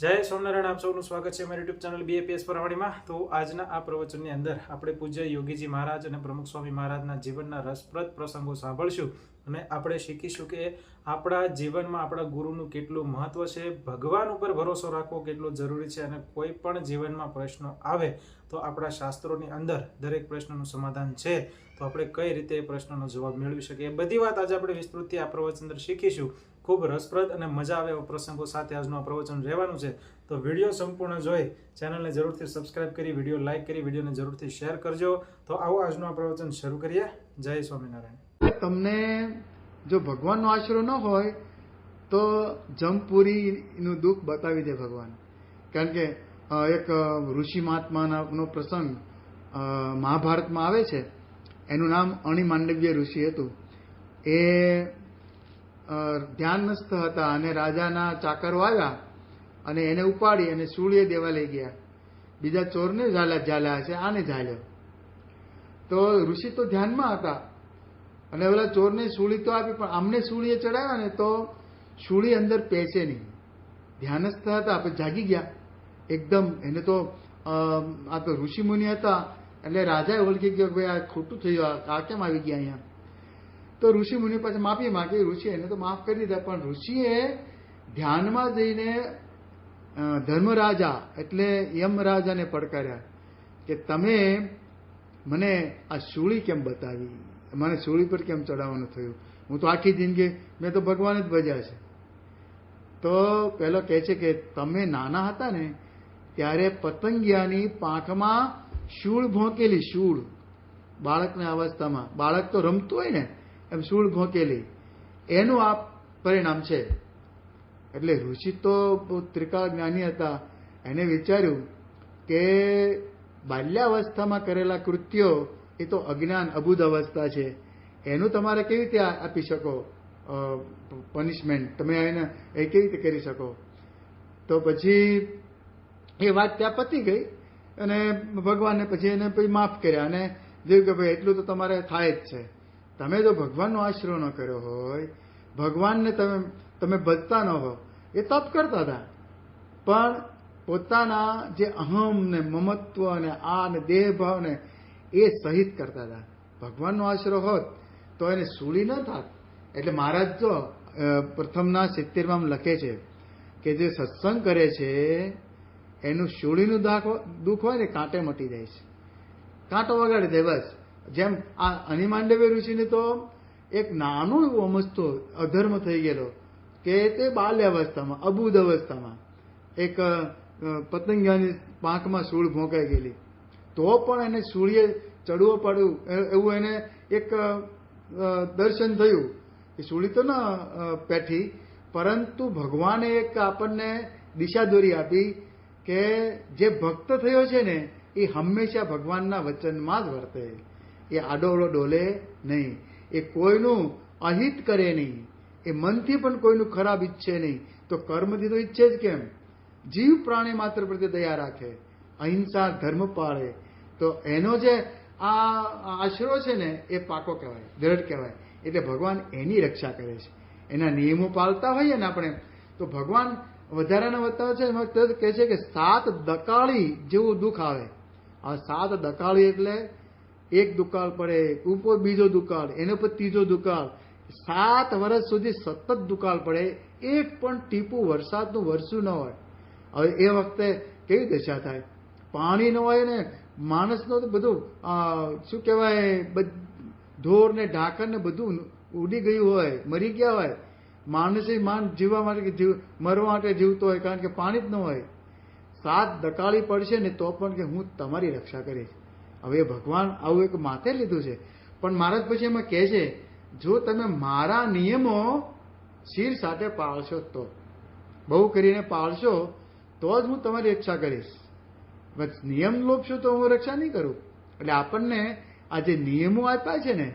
જય સ્વામિનારાયણ. આપ સૌનું સ્વાગત છે મારી યુટ્યુબ ચેનલ બીએપીએસ પરવાણીમાં. તો આજના આ પ્રવચનની અંદર આપણે પૂજ્ય યોગીજી મહારાજ અને પ્રમુખ સ્વામી મહારાજના જીવનના રસપ્રદ પ્રસંગો સાંભળશું અને આપણે શીખીશું કે આપણા જીવનમાં આપણા ગુરુનું કેટલું મહત્વ છે, ભગવાન ઉપર ભરોસો રાખવો કેટલો જરૂરી છે અને કોઈ પણ જીવનમાં પ્રશ્નો આવે તો આપણા શાસ્ત્રોની અંદર દરેક પ્રશ્નનું સમાધાન છે, તો આપણે કઈ રીતે એ પ્રશ્નનો જવાબ મેળવી શકીએ. એ બધી વાત આજે આપણે વિસ્તૃતથી આ પ્રવચન અંદર શીખીશું. ખૂબ રસપ્રદ અને મજા આવે એવા પ્રસંગો સાથે આજનું આ પ્રવચન રહેવાનું છે. તો વિડીયો સંપૂર્ણ જોઈ ચેનલને જરૂરથી સબસ્ક્રાઇબ કરી, વિડીયો લાઇક કરી, વિડીયોને જરૂરથી શેર કરજો. તો આવો આજનું આ પ્રવચન શરૂ કરીએ. જય સ્વામિનારાયણ. તમને જો ભગવાનનો આશરો ન હોય તો જમપુરીનું દુઃખ બતાવી દે ભગવાન. કારણ કે એક ઋષિ મહાત્માનો પ્રસંગ મહાભારતમાં આવે છે. એનું નામ અણિમાંડવ્ય ઋષિ હતું. એ ધ્યાનસ્થ હતા અને રાજાના ચાકરો આવ્યા અને એને ઉપાડી અને સૂળીએ દેવા લઈ ગયા. બીજા ચોરને ઝાલ્યા છે, આને ઝાલ્યો. તો ઋષિ તો ધ્યાનમાં હતા અને ઓલા ચોરને સૂળી તો આપી, પણ આમને સૂળીએ ચડાવ્યા ને તો સૂળી અંદર પેસે નહીં. ધ્યાનસ્થ હતા પણ જાગી ગયા એકદમ. એને તો આ તો ઋષિ મુનિ હતા એટલે રાજાએ ઓળખી ગયો કે ભાઈ આ ખોટું થયું, આ કેમ આવી ગયા અહીંયા. તો ઋષિ મુનિ પાસે માફી માંગી. ઋષિ એને તો માફ કરી દીધા, પણ ઋષિએ ધ્યાનમાં જઈને ધર્મરાજા એટલે યમરાજાને પડકાર્યા કે તમે મને આ સૂળી કેમ બતાવી, મને સૂળી પર કેમ ચડાવવાનું થયું? હું તો આખી જિંદગી મેં તો ભગવાન જ ભજ્યા છે. તો પેલો કહે છે કે તમે નાના હતા ને ત્યારે પતંગિયાની પાંખમાં શૂળ ભોંકેલી, શૂળ બાળકની અવસ્થામાં, બાળક તો રમતું હોય ને એમ શૂળ ભોંકેલી, એનું આ પરિણામ છે. એટલે ઋષિ તો ત્રિકાળ જ્ઞાની હતા. એને વિચાર્યું કે બાલ્યાવસ્થામાં કરેલા કૃત્યો એ તો અજ્ઞાન અબુધ અવસ્થા છે, એનું તમારે કેવી રીતે આપી શકો પનિશમેન્ટ, તમે એને એ કેવી રીતે કરી શકો? તો પછી એ વાત ત્યાં પતી ગઈ અને ભગવાનને પછી એને પછી માફ કર્યા અને જોયું કે ભાઈ એટલું તો તમારે થાય જ છે. તમે જો ભગવાનનો આશરો ન કર્યો હોય, ભગવાનને તમે ભજતા ન હો. એ તપ કરતા હતા પણ પોતાના જે અહમ ને મમત્વ ને આ ને દેહ ભાવ ને એ સહિત કરતા હતા. ભગવાનનો આશરો હોત તો એને સૂળી ન થાત. એટલે મહારાજ તો પ્રથમના 70માં લખે છે કે જે સત્સંગ કરે છે એનું સૂળીનું દુઃખ હોય ને કાંટે મટી જાય છે, કાંટો વગાડી દે બસ. જેમ આ અણિમાંડવ્ય ઋષિને તો એક નાનું એવું અમસ્તો અધર્મ થઈ ગયેલો કે તે બાલ્યાવસ્થામાં અબુધ અવસ્થામાં એક પતંગિયાની પાંખમાં સૂળ ભોંકાઈ ગયેલી, તો પણ એને સૂળીએ ચડવું પડ્યું એવું એને એક દર્શન થયું. એ સૂળી તો ન પેઠી, પરંતુ ભગવાને એક આપણને દિશા દોરી આપી કે જે ભક્ત થયો છે ને એ હંમેશા ભગવાનના વચનમાં જ વર્તે. એ આડોઅવળો ડોલે નહીં, એ કોઈનું અહિત કરે નહીં, એ મનથી પણ કોઈનું ખરાબ ઈચ્છે નહીં. તો કર્મથી તો ઈચ્છે જ કેમ? જીવ પ્રાણી માત્ર પ્રત્યે દયા રાખે, અહિંસા ધર્મ પાળે. તો એનો જે આ આશરો છે ને એ પાકો કહેવાય, દ્રઢ કહેવાય. એટલે ભગવાન એની રક્ષા કરે છે. એના નિયમો પાળતા હોઈએ ને આપણે તો ભગવાન વધારાના બતાવે છે. એમાં કહે છે કે 7 દકાળી જેવું દુઃખ આવે. આ 7 દકાળી એટલે એક દુકાળ પડે, ઉપર બીજો દુકાળ, એના પર ત્રીજો દુકાળ, 7 વર્ષ સુધી સતત દુકાળ પડે, એક પણ ટીપું વરસાદનું વરસું ન હોય. હવે એ વખતે કેવી દશા થાય? પાણી ન હોય ને માણસનો તો બધું શું કહેવાય, ઢોર ને ઢાંકર ને બધું ઉડી ગયું હોય, મરી ગયા હોય. માણસે જીવવા માટે મરવા માટે જીવતો હોય, કારણ કે પાણી જ ન હોય. 7 દકાળી પડશે ને તો પણ કે હું તમારી રક્ષા કરીશ. હવે ભગવાન આવું એક માથે લીધું છે. પણ મહારાજ પછી એમાં કહે છે જો તમે મારા નિયમો શિર સાથે પાળશો, તો બહુ કરીને પાળશો તો જ હું તમારી રક્ષા કરીશ. બસ નિયમ લોપશો તો હું રક્ષા નહીં કરું. એટલે આપણને આ જે નિયમો આપ્યા છે ને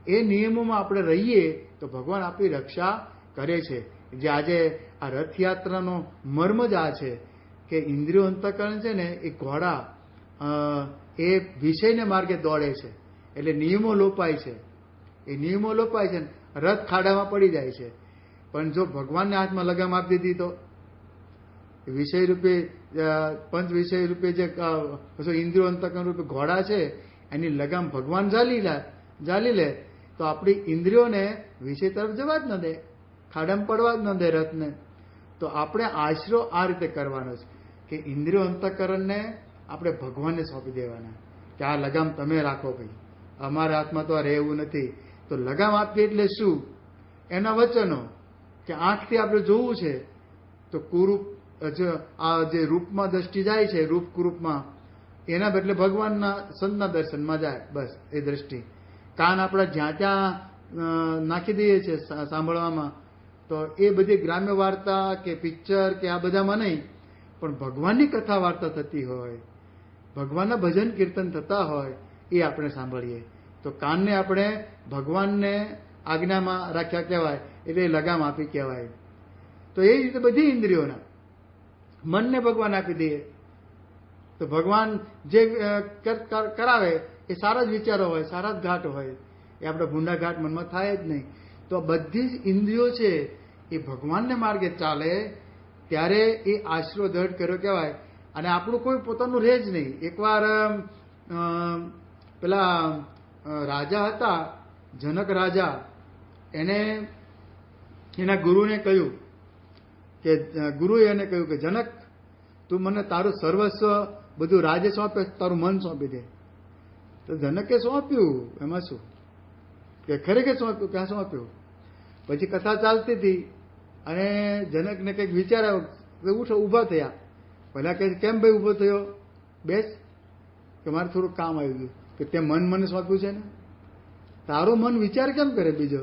એ નિયમોમાં આપણે રહીએ તો ભગવાન આપણી રક્ષા કરે છે. જે આજે આ રથયાત્રાનો મર્મ જ આ છે કે ઇન્દ્રિયો અંતઃકરણ છે ને એ ઘોડા એ વિષયને માર્ગે દોડે છે, એટલે નિયમો લોપાય છે. એ નિયમો લોપાય છે, રથ ખાડામાં પડી જાય છે. પણ જો ભગવાનને હાથમાં લગામ આપી દીધી વિષય રૂપે પંચ વિષય રૂપે જે ઇન્દ્રિયો અંતકરણ રૂપે ઘોડા છે એની લગામ ભગવાન ઝાલી લે તો આપણી ઇન્દ્રિયોને વિષય તરફ જવા જ ન દે, ખાડામાં પડવા જ ન દે રથને. તો આપણે આશરો આ રીતે કરવાનો છે કે ઇન્દ્રિયો અંતકરણને આપણે ભગવાનને સોંપી દેવાના કે આ લગામ તમે રાખો ભાઈ, અમારા હાથમાં તો આ રહેવું નથી. તો લગામ આપીએ એટલે શું? એના વચનો કે આંખથી આપણે જોવું છે તો કુરૂપ આ જે રૂપમાં દ્રષ્ટિ જાય છે, રૂપ કુરૂપમાં, એના બદલે ભગવાનના સંતના દર્શનમાં જાય, બસ એ દ્રષ્ટિ. કાન આપણા જ્યાં ત્યાં નાખી દઈએ છીએ સાંભળવામાં, તો એ બધી ગ્રામ્ય વાર્તા કે પિક્ચર કે આ બધામાં નહીં, પણ ભગવાનની કથા વાર્તા થતી હોય, ભગવાનના ભજન કીર્તન થતા હોય એ આપણે સાંભળીએ. તો કાનને આપણે ભગવાનને આજ્ઞામાં રાખ્યા કહેવાય, એટલે લગામ આપી કહેવાય. તો એ રીતે બધી ઇન્દ્રિયોના મનને ભગવાન આપી દઈએ તો ભગવાન જે કરાવે એ સારા જ વિચારો હોય, સારા જ ઘાટ હોય, એ આપણે ભૂંડા ઘાટ મનમાં થાય જ નહીં. તો બધી જ ઇન્દ્રિયો છે એ ભગવાનને માર્ગે ચાલે ત્યારે એ આશરો દૃઢ કર્યો કહેવાય. અને આપણું કોઈ પોતાનું રહે જ નહીં. એકવાર પેલા રાજા હતા, જનક રાજા, એને એના ગુરુને કહ્યું કે ગુરુએ એને કહ્યું કે જનક, તું મને તારું સર્વસ્વ બધું રાજ્ય સોંપે, તારું મન સોંપી દે. તો જનકે સોંપ્યું, એમાં શું કે ખરેખર સોંપ્યું, ક્યાં સોંપ્યું. પછી કથા ચાલતી હતી અને જનકને કંઈક વિચાર આવ્યો, ઉઠો ઊભા થયા. પહેલા કહે કેમ ભાઈ ઊભો થયો, બેસ, કે મારે થોડુંક કામ આવી ગયું. કે તે મન મને સોંપ્યું છે ને, તારું મન વિચાર કેમ કરે બીજો?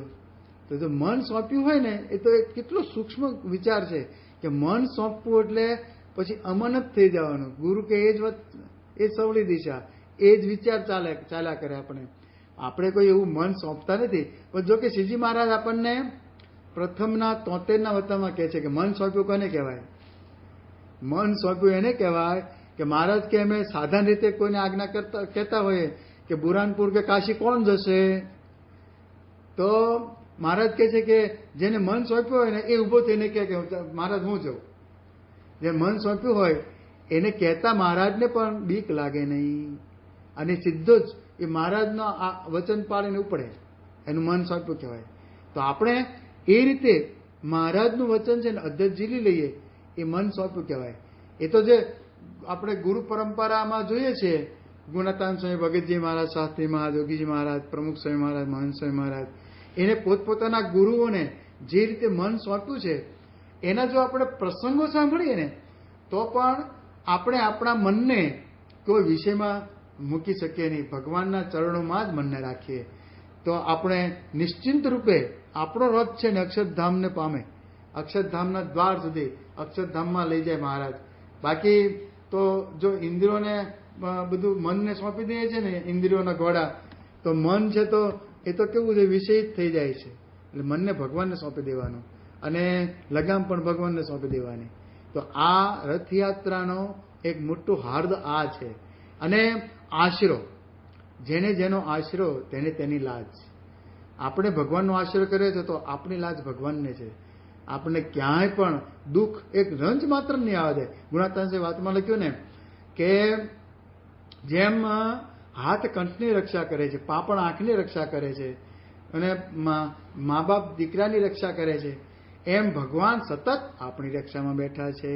તો જો મન સોંપ્યું હોય ને, એ તો કેટલો સૂક્ષ્મ વિચાર છે કે મન સોંપવું એટલે પછી અમન જ થઈ જવાનું. ગુરુ કે એ જ વાત, એ સવળી દિશા, એ જ વિચાર ચાલ્યા કરે. આપણે કોઈ એવું મન સોંપતા નથી. પણ જો કે શ્રીજી મહારાજ આપણને પ્રથમના 73ના વતનમાં કહે છે કે મન સોંપ્યું કોને કહેવાય? મન સોંપ્યું એને કહેવાય કે મહારાજ કે અમે સાધારણ રીતે કોઈને આજ્ઞા કહેતા હોઈએ કે બુરાનપુર કે કાશી કોણ જશે, તો મહારાજ કહે છે કે જેને મન સોંપ્યું હોય ને એ ઊભો થઈને કહે કે મહારાજ હું જાઉં. જે મન સોંપ્યું હોય એને કહેતા મહારાજને પણ બીક લાગે નહીં, અને સીધો જ એ મહારાજનો આ વચન પાડીને ઉપડે, એનું મન સોંપ્યું કહેવાય. તો આપણે એ રીતે મહારાજનું વચન છે ને અધ્યત ઝીલી લઈએ, એ મન સોંપ્યું કહેવાય. એ તો જે આપણે ગુરુ પરંપરામાં જોઈએ છીએ, ગુણાતાન સ્વામી ભગતજી મહારાજ, શાસ્ત્રી મહારાજ, યોગીજી મહારાજ, પ્રમુખ સ્વામી મહારાજ, મહંત સ્વામી મહારાજ, એને પોતપોતાના ગુરુઓને જે રીતે મન સોંપ્યું છે એના જો આપણે પ્રસંગો સાંભળીએ ને તો પણ આપણે આપણા મનને કોઈ વિષયમાં મૂકી શકીએ નહીં. ભગવાનના ચરણોમાં જ મનને રાખીએ તો આપણે નિશ્ચિંત રૂપે આપણો રથ છે ને અક્ષરધામને પામે, અક્ષરધામના દ્વાર સુધી અક્ષરધામમાં લઈ જાય મહારાજ. બાકી તો જો ઇન્દ્રિયોને બધું મનને સોંપી દઈએ છે ને, ઇન્દ્રિયોના ઘોડા, તો મન છે તો એ તો કેવું છે, વિષય જ થઈ જાય છે. એટલે મનને ભગવાનને સોંપી દેવાનું અને લગામ પણ ભગવાનને સોંપી દેવાની. તો આ રથયાત્રાનો એક મોટું હાર્દ આ છે. અને આશરો, જેને જેનો આશરો તેને તેની લાજ. આપણે ભગવાનનો આશરો કર્યો છે તો આપણી લાજ ભગવાનને છે. આપણે ક્યાંય પણ દુઃખ એક રંજ માત્ર નહીં આવવા દે. ગુણાતાન વાતમાં લખ્યું ને કે જેમ હાથ કંઠની રક્ષા કરે છે, પાપણ આંખની રક્ષા કરે છે, અને મા બાપ દીકરાની રક્ષા કરે છે, એમ ભગવાન સતત આપણી રક્ષામાં બેઠા છે.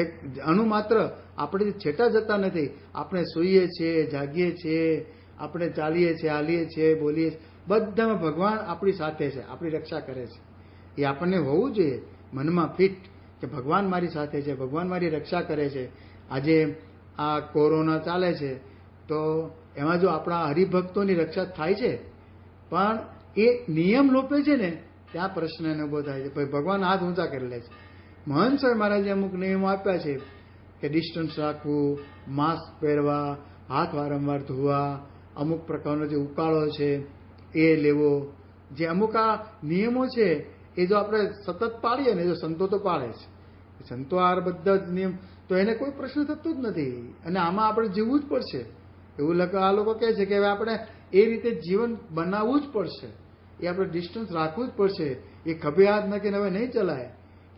એક અણુ માત્ર આપણે છેટા જતા નથી. આપણે સૂઈએ છીએ, જાગીએ છીએ, આપણે ચાલીએ છીએ, હાલીએ છીએ, બોલીએ છીએ, બધામાં ભગવાન આપણી સાથે છે, આપણી રક્ષા કરે છે. એ આપણને હોવું જોઈએ મનમાં ફિટ કે ભગવાન મારી સાથે છે, ભગવાન મારી રક્ષા કરે છે. આજે આ કોરોના ચાલે છે તો એમાં જો આપણા હરિભક્તોની રક્ષા થાય છે, પણ એ નિયમ લોપે છે ને ત્યાં પ્રશ્ન ઉભો થાય છે. ભગવાન હાથ ઊંચા કરી લે છે. મહંત સ્વામી મહારાજે અમુક નિયમો આપ્યા છે કે ડિસ્ટન્સ રાખવું, માસ્ક પહેરવા, હાથ વારંવાર ધોવા, અમુક પ્રકારનો જે ઉકાળો છે એ લેવો. જે અમુક આ નિયમો છે એ જો આપણે સતત પાળીએ ને, જો સંતો તો પાળે છે, સંતો આ બધા જ નિયમ, તો એને કોઈ પ્રશ્ન થતો જ નથી. અને આમાં આપણે જીવવું જ પડશે. એવું આ લોકો કહે છે કે હવે આપણે એ રીતે જીવન બનાવવું જ પડશે. એ આપણે ડિસ્ટન્સ રાખવું જ પડશે. એ ખભે હાથ નાખીને હવે નહીં ચલાય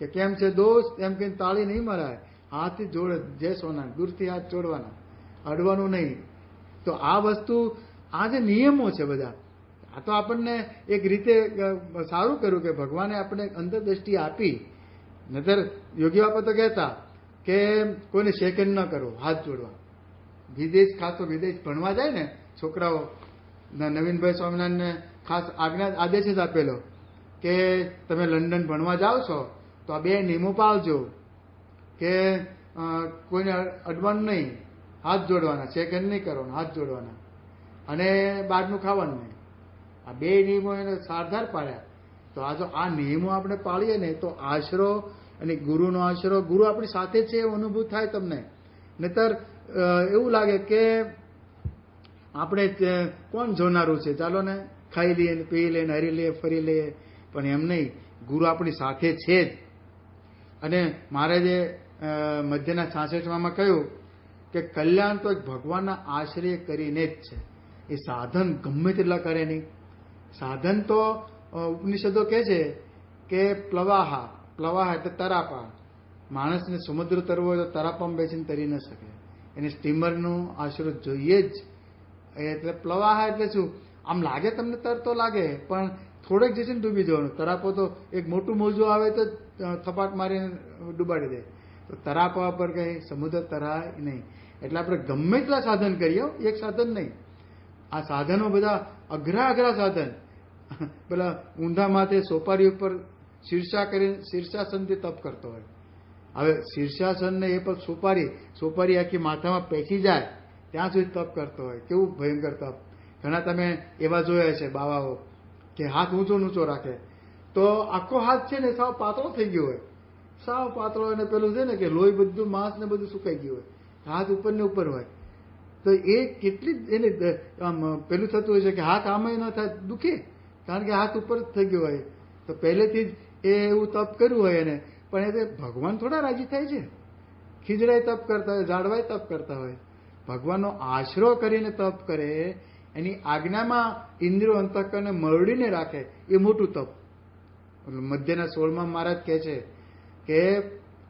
કે કેમ છે દોસ્ત એમ કહીને તાળી નહીં મરાય, હાથથી જોડે જય સોના, દૂરથી હાથ જોડવાના, અડવાનું નહીં. તો આ વસ્તુ, આ જે નિયમો છે બધા, આ તો આપણને એક રીતે સારું કર્યું કે ભગવાને આપણે અંતરદ્રષ્ટિ આપી. નતર યોગી બાપા તો કહેતા કે કોઈને શેકન ન કરો, હાથ જોડવા. વિદેશ, ખાસ તો વિદેશ ભણવા જાય ને છોકરાઓ, નવીનભાઈ સ્વામિનારાયણને ખાસ આદેશ જ આપેલો કે તમે લંડન ભણવા જાઓ છો તો આ 2 નિયમો પાળજો કે કોઈને અડવાનું નહીં, હાથ જોડવાના, શેકન નહીં કરવાના, હાથ જોડવાના, અને બહારનું ખાવાનું નહીં. આ 2 નિયમો એને સારધાર પાડ્યા. તો આ જો આ નિયમો આપણે પાળીએ ને તો આશરો અને ગુરુનો આશરો, ગુરુ આપણી સાથે છે એવું અનુભૂત થાય તમને. નહીતર એવું લાગે કે આપણે કોણ જોનારું છે, ચાલો ને ખાઈ લઈએ ને પી લઈએ ને હરી લઈએ ફરી લઈએ, પણ એમ નહીં, ગુરુ આપણી સાથે છે જ. અને મારે જે મધ્યના 66માં કહ્યું કે કલ્યાણ તો એક ભગવાનના આશ્રય કરીને જ છે. એ સાધન ગમે તેટલા કરે નહીં. સાધન તો ઉપનિષદો કહે છે કે પ્લવાહા, પ્લવાહા એટલે તરાપા. માણસને સમુદ્ર તરવો હોય તો તરાપામાં બેસીને તરી ન શકે, એને સ્ટીમરનો આશરો જોઈએ જ. એટલે પ્લવાહા એટલે શું, આમ લાગે તમને તરતો લાગે પણ થોડેક જશે ને ડૂબી જવાનું. તરાપો તો એક મોટું મોજું આવે તો થપાટ મારીને ડૂબાડી દે. તો તરાપા પર કંઈ સમુદ્ર તરાય નહીં. એટલે આપણે ગમે એટલા સાધન કરીએ, એક સાધન નહીં. આ સાધનો બધા અઘરા સાધન, પેલા ઊંધા માથે સોપારી ઉપર શીર્ષાસનથી તપ કરતો હોય. હવે શીર્ષાસન ને એ પર સોપારી આખી માથામાં પેસી જાય ત્યાં સુધી તપ કરતો હોય. કેવું ભયંકર તપ. ઘણા તમે એવા જોયા છે બાવાઓ કે હાથ ઊંચો રાખે તો આખો હાથ છે ને સાવ પાતળો થઈ ગયો હોય, સાવ પાતળો. અને પેલું છે ને કે લોહી બધું, માંસ ને બધું સુકાઈ ગયું હોય, હાથ ઉપર ને ઉપર હોય. તો એ કેટલી એને આમ પેલું થતું હોય છે કે હાથ આમાં ન થાય, દુખે, કારણ કે હાથ ઉપર જ થઈ ગયો હોય. તો પહેલેથી જ એ એવું તપ કર્યું હોય એને. પણ એ ભગવાન થોડા રાજી થાય છે. ખીજડાય તપ કરતા હોય, ઝાડવાય તપ કરતા હોય. ભગવાનનો આશરો કરીને તપ કરે, એની આજ્ઞામાં ઇન્દ્રિયો અંતઃકરણને મરડીને રાખે, એ મોટું તપ. મધ્યના 16માં મહારાજ કહે છે કે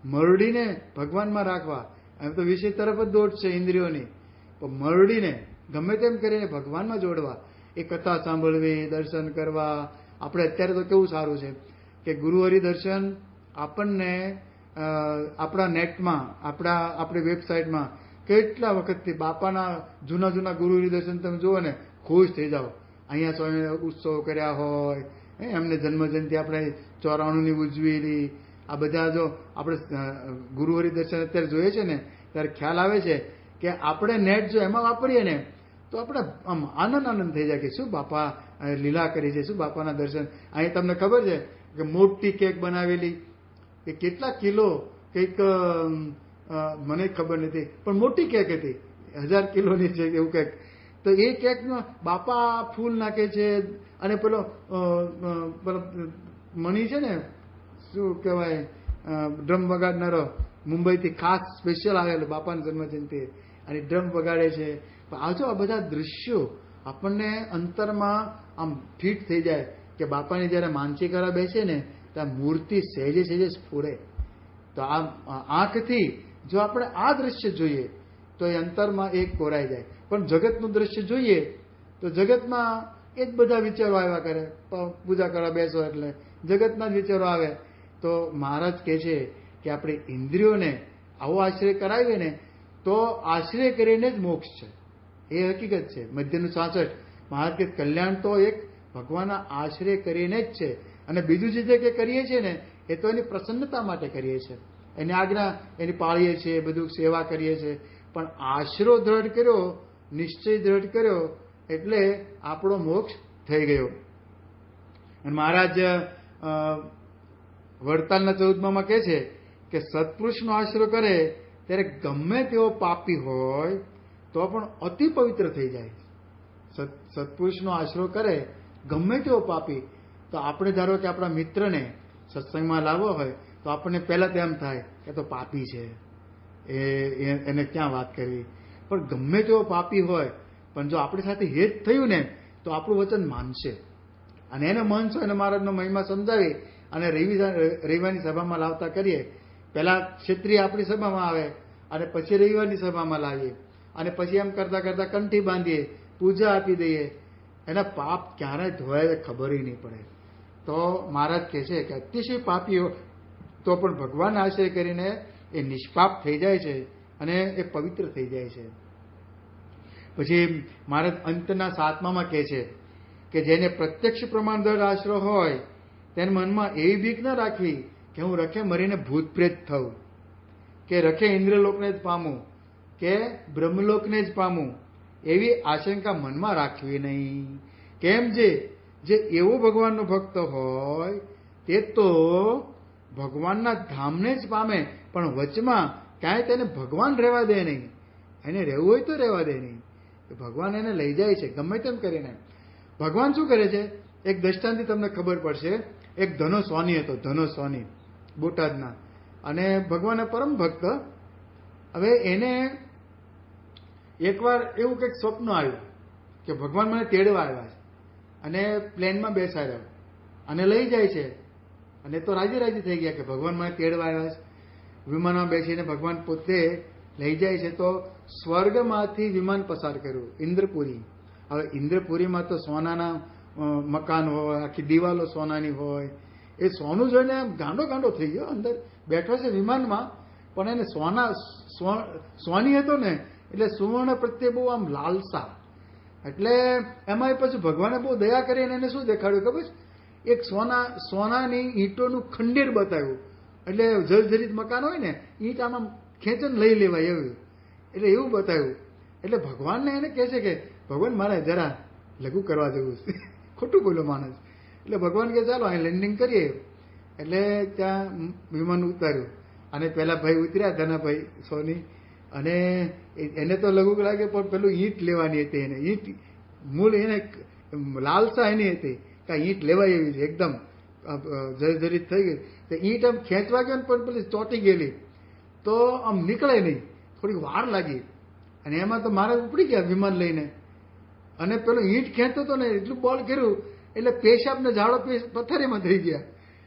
મરડીને ભગવાનમાં રાખવા. એમ તો વિષય તરફ જ દોડ છે ઇન્દ્રિયોની, પણ મરડીને ગમે તેમ કરીને ભગવાનમાં જોડવા. એ કથા સાંભળવી, દર્શન કરવા. આપણે અત્યારે તો કેવું સારું છે કે ગુરુ હરિ દર્શન આપણને આપણા નેટમાં, આપણી વેબસાઇટમાં કેટલા વખતથી બાપાના જૂના ગુરુ હરિ દર્શન તમે જુઓ ને ખુશ થઈ જાઓ. અહીંયા સ્વામી ઉત્સવ કર્યા હોય, એમને જન્મજયંતિ આપણે 94ની ઉજવેલી, આ બધા જો આપણે ગુરુ હરિ દર્શન અત્યારે જોઈએ છે ને ત્યારે ખ્યાલ આવે છે કે આપણે નેટ જો એમાં વાપરીએ ને તો આપણે આમ આનંદ થઈ જાય કે શું બાપા લીલા કરી છે, શું બાપાના દર્શન. અહીં તમને ખબર છે કે મોટી કેક બનાવેલી, એ કેટલા કિલો, કંઈક મને ખબર નથી, પણ મોટી કેક હતી, 1000 કિલોની છે એવું કંઈક. તો એ કેકમાં બાપા ફૂલ નાખે છે. અને પેલો મણી છે ને, શું કહેવાય, ડ્રમ વગાડનારો મુંબઈથી ખાસ સ્પેશિયલ આવેલો બાપાની જન્મજયંતિ, અને ડ્રમ વગાડે છે. આજો આ બધા દૃશ્યો આપણને અંતરમાં આમ ફિટ થઈ જાય કે બાપાની જ્યારે માનસિકરા બેસે ને ત્યાં મૂર્તિ સહેજે સ્ફુરે. તો આ આંખથી જો આપણે આ દ્રશ્ય જોઈએ તો એ અંતરમાં એક કોરાઈ જાય. પણ જગતનું દ્રશ્ય જોઈએ તો જગતમાં એ જ બધા વિચારો આવ્યા કરે. પૂજા કરવા બેસો એટલે જગતના જ વિચારો આવે. તો મહારાજ કહે છે કે આપણે ઇન્દ્રિયોને આવો આશ્રય કરાવીએ ને તો આશ્રય કરીને જ મોક્ષ છે. એ હકીકત છે. મધ્યનું 66 મહારાજ કે કલ્યાણ તો એક ભગવાનના આશ્રય કરીને જ છે. અને બીજું જે કરીએ છીએ ને એ તો એની પ્રસન્નતા માટે કરીએ છીએ, એની આજ્ઞા એની પાળીએ છીએ, બધું સેવા કરીએ છીએ. પણ આશરો દ્રઢ કર્યો, નિશ્ચય દ્રઢ કર્યો એટલે આપણો મોક્ષ થઈ ગયો. અને મહારાજ વડતાલના 14માં કહે છે કે સત્પુરુષનો આશરો કરે ત્યારે ગમે તેવો પાપી હોય તો પણ અતિ પવિત્ર થઈ જાય. સત્પુરુષનો આશરો કરે ગમે તેવો પાપી, તો આપણે ધારો કે આપણા મિત્રને સત્સંગમાં લાવવો હોય તો આપણને પહેલાં તેમ થાય કે તો પાપી છે, એને ક્યાં વાત કરવી. પણ ગમે તેવો પાપી હોય પણ જો આપણી સાથે હેત થયું ને તો આપણું વચન માનશે. અને એને માનશો, એને મહારાજનો મહિમા સમજાવી અને રવિવારની સભામાં લાવતા કરીએ. પહેલા ક્ષત્રિય આપણી સભામાં આવે અને પછી રવિવારની સભામાં લાવીએ અને પછી એમ કરતા કરતા કંઠી બાંધીએ, પૂજા આપી દઈએ. એના પાપ ક્યારે ધોવાય ખબર નહીં પડે. તો મહારાજ કહે છે કે અતિશય પાપીઓ તો પણ ભગવાન આશ્રય કરીને એ નિષ્પાપ થઈ જાય છે અને એ પવિત્ર થઈ જાય છે. પછી મહારાજ અંતના 7માં કહે છે કે જેને પ્રત્યક્ષ પ્રમાણદર આશરો હોય તેને મનમાં એવી બીક ન રાખવી કે હું રખે મરીને ભૂત પ્રેત થઉં, કે રખે ઇન્દ્રલોકને જ પામું, કે બ્રહ્મલોકને જ પામું, એવી આશંકા મનમાં રાખવી નહીં. કેમ જે એવો ભગવાનનો ભક્ત હોય તે તો ભગવાનના ધામને જ પામે, પણ વચમાં ક્યાંય તેને ભગવાન રહેવા દે નહીં. એને રહેવું હોય તો રહેવા દે નહીં. ભગવાન એને લઈ જાય છે ગમે તેમ કરીને. ભગવાન શું કરે છે? એક દ્રષ્ટાંતથી તમને ખબર પડશે. એક ધનો સોની હતો, ધનો સોની બોટાદના, અને ભગવાનના પરમ ભક્ત. હવે એને એકવાર એવું કંઈક સ્વપ્ન આવ્યું કે ભગવાન મને તેડવા આવ્યા છે અને પ્લેનમાં બેસાડ્યો અને લઈ જાય છે. અને તો રાજી રાજી થઈ ગયા કે ભગવાન મને તેડવા આવ્યા છે. વિમાનમાં બેસીને ભગવાન પોતે લઈ જાય છે. તો સ્વર્ગમાંથી વિમાન પસાર કર્યું ઇન્દ્રપુરી. હવે ઇન્દ્રપુરીમાં તો સોનાના મકાન હોય, આખી દિવાલો સોનાની હોય. એ સોનું જોઈને ગાંડો ગાંડો થઈ ગયો. અંદર બેઠો છે વિમાનમાં, પણ એને સોની હતો ને એટલે સુવર્ણ પ્રત્યે બહુ આમ લાલસા. એટલે એમાં પછી ભગવાને બહુ દયા કરીને એને શું દેખાડ્યું ખબર છે? એક સોનાની ઈંટોનું ખંડેર બતાવ્યું. એટલે જર્જરિત મકાન હોય ને, ઈંટ આમાં ખેંચીને લઈ લેવાય એવું. એટલે એવું બતાવ્યું. એટલે ભગવાનને એને કહે છે કે ભગવાન મારે જરા લઘુ કરવા જેવું છે. ખોટું બોલ્યો માણસ. એટલે ભગવાન કહે ચાલો અહીં લેન્ડિંગ કરીએ. એટલે ત્યાં વિમાન ઉતાર્યું અને પેલા ભાઈ ઉતર્યા, ધનાભાઈ સોની, અને એને તો લઘુ લાગે પણ પેલું ઈંટ લેવાની હતી. એને ઈંટ મૂળ એને લાલસા એની હતી કે ઈંટ લેવાય એવી છે. એકદમ જર્જરિત થઈ ગઈ. તો ઈંટ આમ ખેંચવા ગયો ને પણ પેલી ચોંટી ગયેલી, તો આમ નીકળે નહીં, થોડીક વાર લાગી. અને એમાં તો મારે ઉપડી ગયા વિમાન લઈને. અને પેલો ઈંટ ખેંચતો હતો ને એટલું બોલ કર્યું એટલે પેશાબને ઝાડો પથ્થરીમાં થઈ ગયા.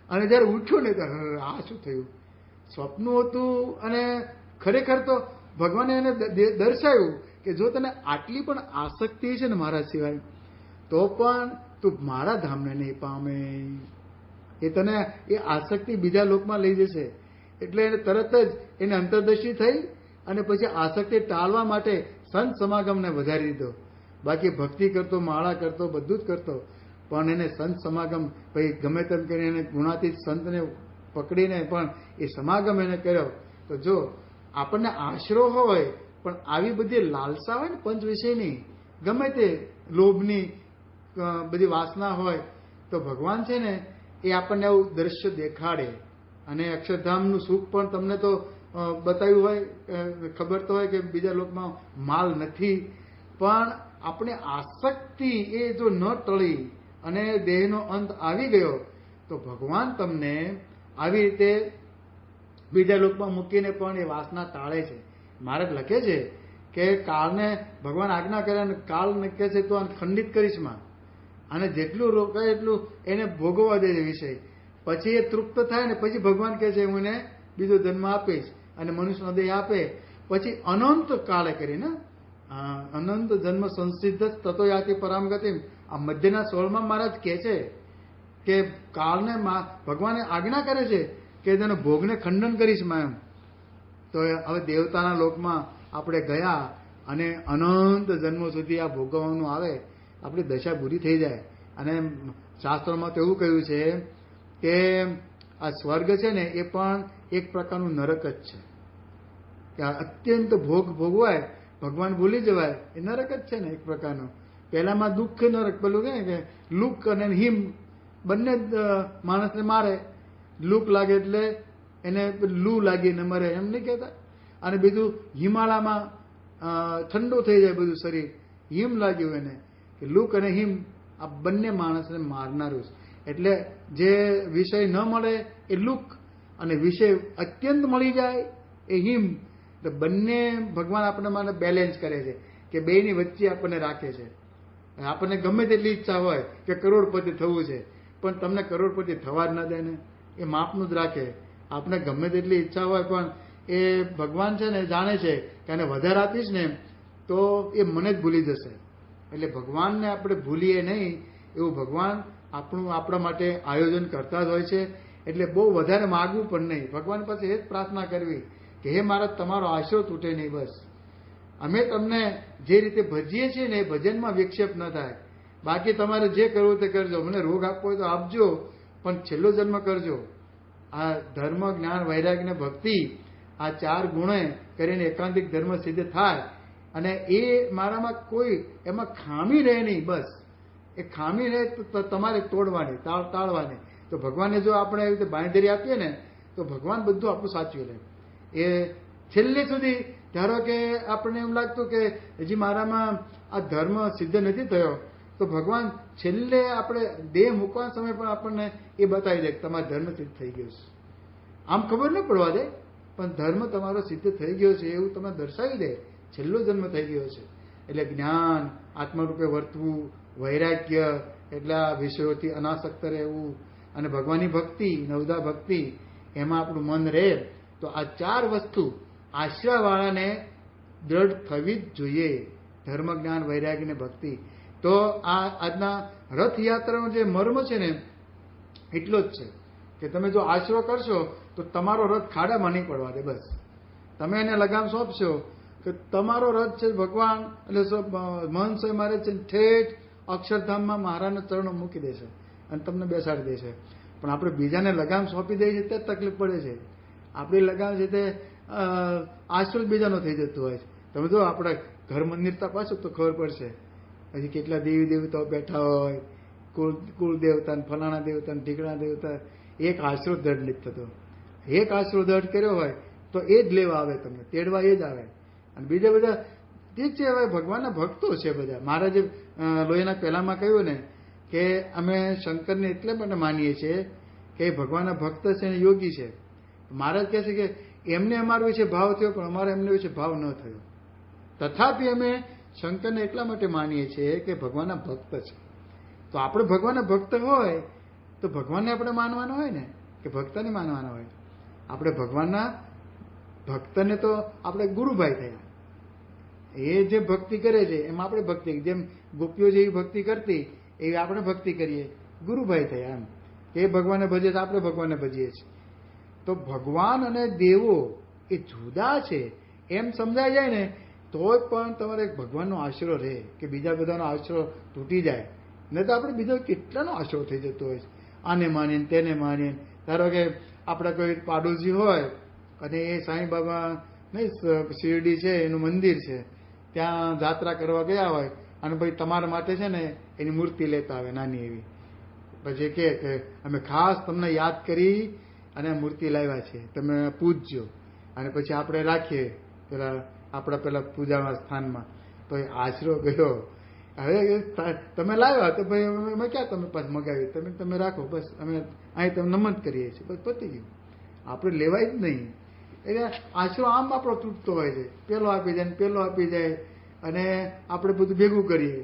અને જયારે ઉઠ્યો ને ત્યારે આ શું થયું? સ્વપ્નું હતું. અને ખરેખર તો ભગવાને એને દર્શાવ્યું કે જો તને આટલી પણ આસક્તિ છે ને મારા સિવાય, તો પણ તું મારા ધામને નહીં પામે. એ તને એ આસક્તિ બીજા લોકમાં લઈ જશે. એટલે એને તરત જ એને અંતર્દૃષ્ટિ થઈ અને પછી આસક્તિ ટાળવા માટે સંત સમાગમને વધારી દીધો. બાકી ભક્તિ કરતો, માળા કરતો, બધું જ કરતો, પણ એને સંત સમાગમ ભાઈ ગમે તેમ કરીને એને ગુણાતીત સંતને પકડીને પણ એ સમાગમ એને કર્યો. તો જો આપણને આશરો હોય પણ આવી બધી લાલસા હોય ને પંચ વિષયની, ગમે તે લોભની બધી વાસના હોય, તો ભગવાન છે ને એ આપણને આવું દ્રશ્ય દેખાડે. અને અક્ષરધામનું સુખ પણ તમને તો બતાવ્યું હોય, ખબર તો હોય કે બીજા લોકમાં માલ નથી. પણ આપણે આસક્તિ એ જો ન ટળી અને દેહનો અંત આવી ગયો તો ભગવાન તમને આવી રીતે બીજા લોકમાં મૂકીને પણ એ વાસના ટાળે છે. મહારાજ લખે છે કે કાળને ભગવાન આજ્ઞા કરે અને કાળ કહે છે તો ખંડિત કરીશ માં, અને જેટલું રોકાય એટલું એને ભોગવવા દે છે વિષય. પછી એ તૃપ્ત થાય ને પછી ભગવાન કહે છે હું એને બીજો જન્મ આપીશ અને મનુષ્યનો દેહ આપે. પછી અનંત કાળે કરીને અનંત જન્મ સંસિદ્ધ તતો યાતિ પરામગતિ. આ મધ્યના 16માં મહારાજ કહે છે કે કાળને ભગવાને આજ્ઞા કરે છે કે તેનો ભોગને ખંડન કરીશ માં એમ. તો હવે દેવતાના લોકમાં આપણે ગયા અને અનંત જન્મો સુધી આ ભોગવવાનું આવે, આપણી દશા બુરી થઈ જાય. અને શાસ્ત્રોમાં તો એવું કહ્યું છે કે આ સ્વર્ગ છે ને એ પણ એક પ્રકારનું નરક જ છે. કે અત્યંત ભોગ ભોગવાય, ભગવાન ભૂલી જવાય, એ નરક જ છે ને એક પ્રકારનું. પહેલામાં દુઃખ નરક, પેલું કે લુક અને હિમ બંને માણસને મારે. લૂક લાગે એટલે એને લૂ લાગીને મરે એમ નહીં કહેતા. અને બીજું હિમાલયમાં ઠંડુ થઈ જાય બધું શરીર, હિમ લાગ્યું એને, કે લૂક અને હિમ આ બંને માણસને મારનારું છે. એટલે જે વિષય ન મળે એ લૂક અને વિષય અત્યંત મળી જાય એ હિમ. એટલે બંને ભગવાન આપણને માટે બેલેન્સ કરે છે કે બેની વચ્ચે આપણને રાખે છે. આપણને ગમે તેટલી ઈચ્છા હોય કે કરોડપતિ થવું છે, પણ તમને કરોડપતિ થવા જ ન દે ને. એ માપનું જ રાખે. આપણે ગમે તેટલી ઈચ્છા હોય પણ એ ભગવાન છે ને જાણે છે કે આને વધારે આપીશ ને તો એ મને જ ભૂલી જશે. એટલે ભગવાનને આપણે ભૂલીએ નહીં એવું ભગવાન આપણા માટે આયોજન કરતા જ હોય છે. એટલે બહુ વધારે માગવું પણ નહીં. ભગવાન પાસે એ જ પ્રાર્થના કરવી કે હે મહારાજ તમારો આશરો તૂટે નહીં. બસ અમે તમને જે રીતે ભજીએ છીએ ને એ ભજનમાં વિક્ષેપ ન થાય. બાકી તમારે જે કરવું તે કરજો. મને રોગ આપવો હોય તો આપજો, પણ છેલ્લો જન્મ કરજો. આ ધર્મ, જ્ઞાન, વૈરાગ્ય ને ભક્તિ, આ 4 ગુણે કરીને એકાંતિક ધર્મ સિદ્ધ થાય. અને એ મારામાં કોઈ એમાં ખામી રહે નહીં. બસ એ ખામી રહે તો તમારે તોડવાની, ટાળવાની. તો ભગવાનને જો આપણે એવી રીતે બાંયધરી આપીએ ને તો ભગવાન બધું આપણું સાચવી લે. એ છેલ્લે સુધી ધારો કે આપણને એમ લાગતું કે હજી મારામાં આ ધર્મ સિદ્ધ નથી થયો, તો ભગવાન છેલ્લે આપણે દેહ મૂકવાના સમય પણ આપણને એ બતાવી દે કે તમારો ધર્મ સિદ્ધ થઈ ગયો છે. આમ ખબર ન પડવા દે, પણ ધર્મ તમારો સિદ્ધ થઈ ગયો છે એવું તમે દર્શાવી દે. છેલ્લો જન્મ થઈ ગયો છે. એટલે જ્ઞાન, આત્મરૂપે વર્તવું, વૈરાગ્ય એટલે આ વિષયોથી અનાસક્ત રહેવું, અને ભગવાનની ભક્તિ, નવદા ભક્તિ, એમાં આપણું મન રહે. તો આ 4 વસ્તુ આશ્રયવાળાને દ્રઢ થવી જ જોઈએ. ધર્મ, જ્ઞાન, વૈરાગ્ય ને ભક્તિ. તો આ આજના રથયાત્રાનો જે મર્મ છે ને એટલો જ છે કે તમે જો આશરો કરશો તો તમારો રથ ખાડામાં નહીં પડવા દે. બસ તમે એને લગામ સોંપશો કે તમારો રથ છે ભગવાન એટલે મહંત સ્વામી મહારાજ છે ઠેઠ અક્ષરધામમાં મહારાજના ચરણો મૂકી દેશે અને તમને બેસાડી દેશે. પણ આપણે બીજાને લગામ સોંપી દઈએ છીએ તે તકલીફ પડે છે. આપણી લગામ છે તે આશરો બીજાનો થઈ જતો હોય છે. તમે જો આપણે ઘર મંદિર તપાસો તો ખબર પડશે હજી કેટલા દેવી દેવતાઓ બેઠા હોય, કુળ દેવતા, ફલાણા દેવતા, ઢીકણા દેવતા. એક આશરો દઢ નથી થતો. એક આશરો દઢ કર્યો હોય તો એ જ લેવા આવે, તમને તેડવા એ જ આવે. અને બીજા બધા ઠીક છે, હવે ભગવાનના ભક્તો છે બધા. મહારાજે લોહીના પહેલામાં કહ્યું ને કે અમે શંકરને એટલે માટે માનીએ છીએ કે એ ભગવાનના ભક્ત છે અને યોગી છે. મહારાજ કહે છે કે એમને અમારા વિશે ભાવ થયો પણ અમારે એમને વિશે ભાવ ન થયો. તથાપિ અમે શંકરને એટલા માટે માનીએ છીએ કે ભગવાનના ભક્ત છે. તો આપણે ભગવાનના ભક્ત હોય તો ભગવાનને આપણે માનવાના હોય ને કે ભક્તને માનવાના હોય. આપણે ભગવાનના ભક્તને તો આપણે ગુરુભાઈ થયા. એ જે ભક્તિ કરે છે એમાં આપણે ભક્તિ, જેમ ગોપીઓ જેવી ભક્તિ કરતી એવી આપણે ભક્તિ કરીએ, ગુરુભાઈ થયા. એમ એ ભગવાનને ભજે તો આપણે ભગવાનને ભજીએ છીએ. તો ભગવાન અને દેવો એ જુદા છે એમ સમજાય જાય ને તોય પણ તમારે એક ભગવાનનો આશરો રહે કે બીજા બધાનો આશરો તૂટી જાય. નહીં તો આપણે બીજો કેટલાનો આશરો થઈ જતો હોય છે. આને માનીને તેને માનીને. ધારો કે આપણા કોઈ પાડોશી હોય અને એ સાંઈ બાબા નહીં શિરડી છે એનું મંદિર છે, ત્યાં જાત્રા કરવા ગયા હોય અને ભાઈ તમારા માટે છે ને એની મૂર્તિ લેતા આવે નાની એવી. પછી કે અમે ખાસ તમને યાદ કરી અને મૂર્તિ લાવ્યા છે, તમે પૂજજો. અને પછી આપણે રાખીએ પેલા પૂજાના સ્થાનમાં. તો એ આશરો ગયો. હવે તમે લાવ્યા તો ભાઈ અમે ક્યાં તમે પાછ મગાવી, તમે રાખો, બસ અમે અહીં તમે નમન કરીએ છીએ, બસ પતી ગયું. આપણે લેવાય જ નહીં. એટલે આશરો આમ આપણો તૂટતો હોય છે. પેલો આપી જાય ને પેલો આપી જાય અને આપણે બધું ભેગું કરીએ.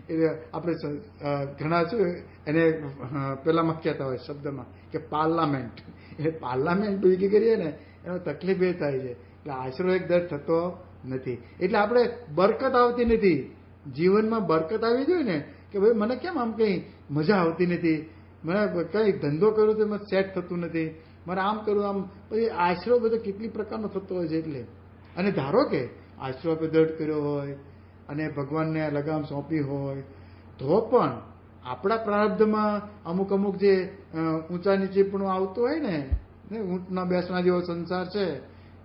એટલે આપણે ઘણા શું એને પેલામાં કહેતા હોય શબ્દમાં કે પાર્લામેન્ટ. એટલે પાર્લામેન્ટ ભેગી કરીએ ને એનો તકલીફ એ થાય છે. એટલે આશરો એક દર થતો નથી. એટલે આપણે બરકત આવતી નથી જીવનમાં. બરકત આવી જોઈએ ને કે ભાઈ મને કેમ આમ કંઈ મજા આવતી નથી, મને કંઈ ધંધો કરું તો એમાં સેટ થતું નથી, મારે આમ કરું આમ. પછી આશરો બધો કેટલી પ્રકારનો થતો હોય છે. એટલે અને ધારો કે આશરો આપણે દઢ કર્યો હોય અને ભગવાનને લગામ સોંપી હોય તો પણ આપણા પ્રારબ્ધમાં અમુક જે ઊંચા નીચે પણ આવતું હોય ને ઊંટના બેસણા જેવો સંસાર છે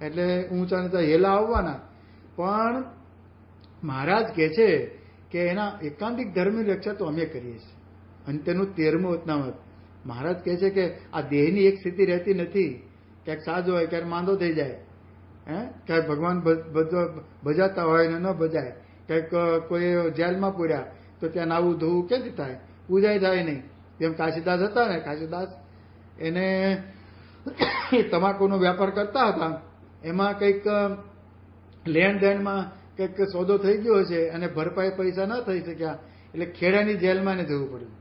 એટલે ઊંચા નીચા હેલા આવવાના. પણ મહારાજ કહે છે કે એના એકાંતિક ધર્મની રક્ષા તો અમે કરીએ છીએ. અને તેનું 13મું વતનામત મહારાજ કહે છે કે આ દેહની એક સ્થિતિ રહેતી નથી. ક્યાંક સાજો હોય, ક્યાંક માંદો થઈ જાય, ક્યાંક ભગવાન ભજાતા હોય ને ન ભજાય, ક્યાંક કોઈ જેલમાં પૂર્યા તો ત્યાં નાવું ધોવું ક્યાંથી થાય, પૂજાય થાય નહીં. જેમ કાશીદાસ હતા ને, કાશીદાસ એને તમાકુનો વેપાર કરતા હતા. એમાં કંઈક લેણ દેણમાં કંઈક સોદો થઈ ગયો છે અને ભરપાઈ પૈસા ન થઈ શક્યા એટલે ખેડાની જેલમાં એને જવું પડ્યું.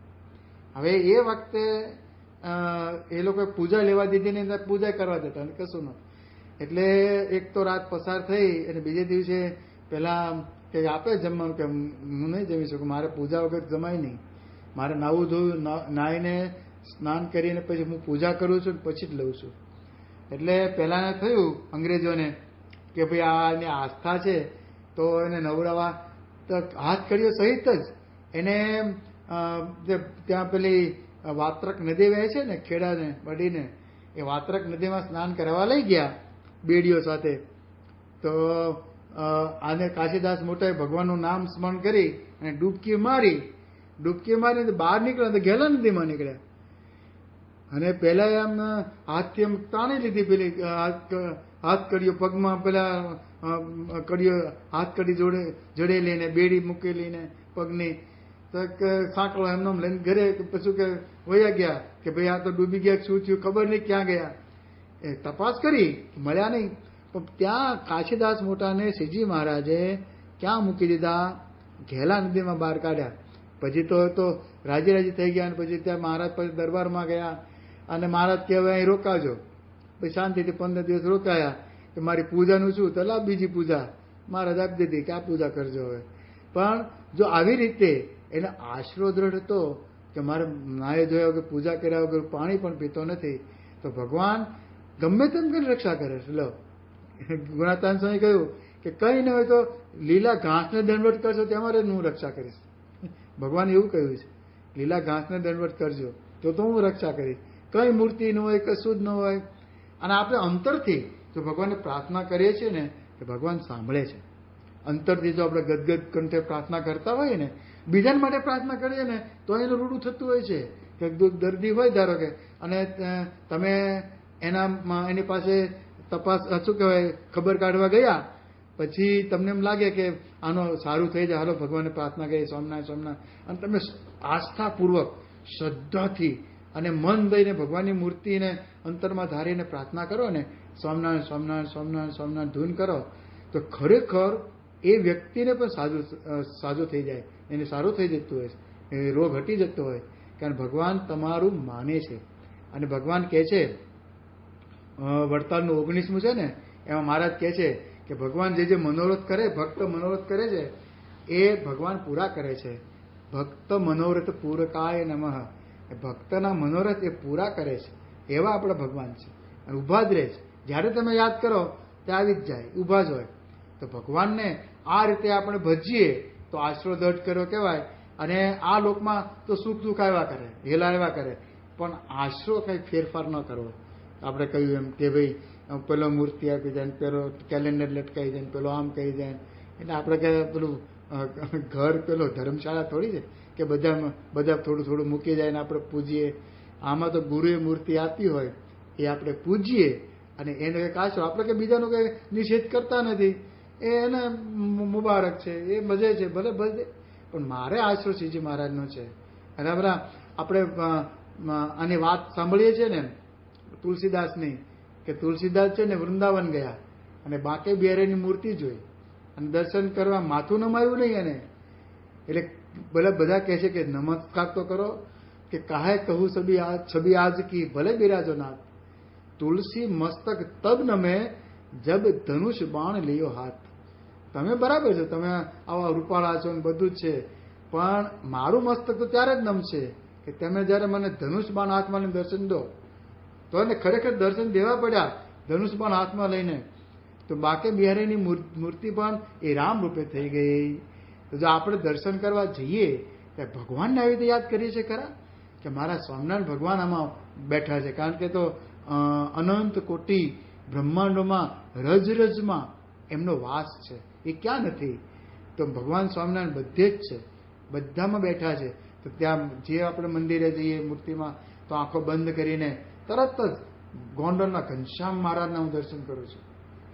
હવે એ વખતે એ લોકો પૂજા લેવા દીધી ને પૂજા કરવા દેતા અને કશું ન. એટલે એક તો રાત પસાર થઈ અને બીજે દિવસે પેલા કે આપે જમવાનું કે હું નહીં જમી શકું, મારે પૂજા વગર જમાય નહીં, મારે નાવું ધોવું નાહીને સ્નાન કરીને પછી હું પૂજા કરું છું પછી જ લઉં છું. એટલે પહેલાને થયું અંગ્રેજોને કે ભાઈ આની આસ્થા છે તો એને નવરાવા, તો હાથ કડીઓ સહિત જ એને ત્યાં પેલી વાત્રક નદી વહે છે ને ખેડાને બડીને, એ વાત્રક નદીમાં સ્નાન કરવા લઈ ગયા બેડીઓ સાથે. તો આને કાશીદાસ મોટાએ ભગવાનનું નામ સ્મરણ કરી અને ડૂબકી મારી બહાર નીકળ્યા તો ઘેલા નદીમાં નીકળ્યા. અને પેલા આમ હાથથી આમ તાણી લીધી પેલી હાથ કડીઓ પગમાં, પેલા કડીઓ હાથ કડી જોડેલી ને બેડી મૂકેલી ને પગની, તો સાંકળો એમનો લઈને ઘરે પછી કે વયા ગયા કે ભાઈ આ તો ડૂબી ગયા, શું થયું ખબર નહીં, ક્યાં ગયા. એ તપાસ કરી મળ્યા નહીં. પણ ત્યાં કાશીદાસ મોટાને શ્રીજી મહારાજે ક્યાં મૂકી દીધા? ઘેલા નદીમાં બહાર કાઢ્યા. પછી તો રાજી થઈ ગયા અને પછી ત્યાં મહારાજ પછી દરબારમાં ગયા અને મહારાજ કહેવાય અહીં રોકાજો. પછી શાંતિથી 15 દિવસ રોકાયા કે મારી પૂજાનું શું, તો લા બીજી પૂજા મહારાજ આપી દીધી કે આ પૂજા કરજો હવે. પણ જો આવી રીતે એનો આશરો દ્રઢ હતો કે મારે નાહી ધોયા વગર પૂજા કર્યા વગર પાણી પણ પીતો નથી, તો ભગવાન ગમે તેમ કરીને રક્ષા કરે છે. લો ગુણાતાન સ્વામી કહ્યું કે કઈ ન હોય તો લીલા ઘાસને દંડવટ કરશો તમારે હું રક્ષા કરીશ. ભગવાન એવું કહ્યું છે, લીલા ઘાસને દંડવટ કરજો તો હું રક્ષા કરીશ. કઈ મૂર્તિ ન હોય, કશું જ ન હોય. અને આપણે અંતરથી જો ભગવાનને પ્રાર્થના કરીએ છીએ ને તો ભગવાન સાંભળે છે. અંતરથી જો આપણે ગદગદ કંઠે પ્રાર્થના કરતા હોઈએ ને, બીજાને માટે પ્રાર્થના કરીએ ને તો એનું રૂડું થતું હોય છે. કે દર્દી હોય ધારો કે, અને તમે એની પાસે તપાસ શું કહેવાય ખબર કાઢવા ગયા, પછી તમને એમ લાગે કે આનો સારું થઈ જાય, હાલો ભગવાનને પ્રાર્થના કરીએ સોમનાથ સોમનાથ, અને તમે આસ્થાપૂર્વક શ્રદ્ધાથી અને મન દઈને ભગવાનની મૂર્તિને અંતરમાં ધારીને પ્રાર્થના કરો ને, સોમનાથ સોમનાથ સોમનાથ સોમનાથ ધૂન કરો, તો ખરેખર એ વ્યક્તિને પણ સાજો થઈ જાય, એને સારું થઈ જતું હોય, એ રોગ હટી જતો હોય. કારણ ભગવાન તમારું માને છે. અને ભગવાન કહે છે, વડતાલનું 19મું છે ને, એમાં મહારાજ કહે છે કે ભગવાન જે મનોરથ કરે, ભક્ત મનોરથ કરે છે એ ભગવાન પૂરા કરે છે. ભક્ત મનોરથ પૂરકાય નમઃ. ભક્તના મનોરથ એ પૂરા કરે છે, એવા આપણા ભગવાન છે. અને ઊભા જ રહે છે, જ્યારે તમે યાદ કરો ત્યાં આવી જ જાય, ઊભા જ હોય. તો ભગવાનને આ રીતે આપણે ભજીએ તો આશરો દઢ કર્યો કહેવાય. અને આ લોકમાં તો સુખ દુઃખ આવ્યા કરે, હેલા આવ્યા કરે, પણ આશરો કંઈ ફેરફાર ન કરવો. આપણે કહ્યું એમ કે ભાઈ પેલો મૂર્તિ આપી જાય, પેલો કેલેન્ડર લટકાઈ જાય, પેલો આમ કહી જાય. એટલે આપણે કે પેલું ઘર પેલો ધર્મશાળા થોડી છે કે બધા થોડું થોડું મૂકી જાય ને આપણે પૂજીએ. આમાં તો ગુરુએ મૂર્તિ આપી હોય એ આપણે પૂજીએ અને એને કંઈક આશરો. આપણે કે બીજાનો કંઈ નિષેધ કરતા નથી, એ એને મુબારક છે, એ મજે છે, ભલે ભલે, પણ મારે આશરો શ્રીજી મહારાજનો છે. અને આપણે આની વાત સાંભળીએ છીએ ને તુલસીદાસની, કે તુલસીદાસ છે ને વૃંદાવન ગયા અને બાકે બિહારીની મૂર્તિ જોઈ અને દર્શન કરવા માથું નમાયું નહીં એને. એટલે બધા કહે છે કે નમસ્કાર તો કરો કે કાહે કહું છબી આજ કી ભલે બિરાજો નાથ, તુલસી મસ્તક તબ નમે જબ ધનુષ બાણ લિયો હાથ. તમે બરાબર છો, તમે આવા રૂપાળા છો ને બધું જ છે, પણ મારું મસ્તક તો ત્યારે જ નમશે કે તમે જ્યારે મને ધનુષ બાણ હાથમાં લઈને દર્શન દો. તો એને ખરેખર દર્શન દેવા પડ્યા ધનુષ બાણ હાથમાં લઈને. તો બાકે બિહારીની મૂર્તિ પણ એ રામ રૂપે થઈ ગઈ. તો જો આપણે દર્શન કરવા જઈએ ત્યારે ભગવાનને આવી રીતે યાદ કરીએ છીએ ખરા કે મારા સ્વામિનારાયણ ભગવાન આમાં બેઠા છે. કારણ કે તો અનંત કોટી બ્રહ્માંડોમાં રજમાં એમનો વાસ છે, એ ક્યાં નથી? તો ભગવાન સ્વામિનારાયણ બધે જ છે, બધામાં બેઠા છે. તો ત્યાં જે આપણે મંદિરે જઈએ મૂર્તિમાં તો આંખો બંધ કરીને તરત જ ગોંડલના ઘનશ્યામ મહારાજના હું દર્શન કરું છું.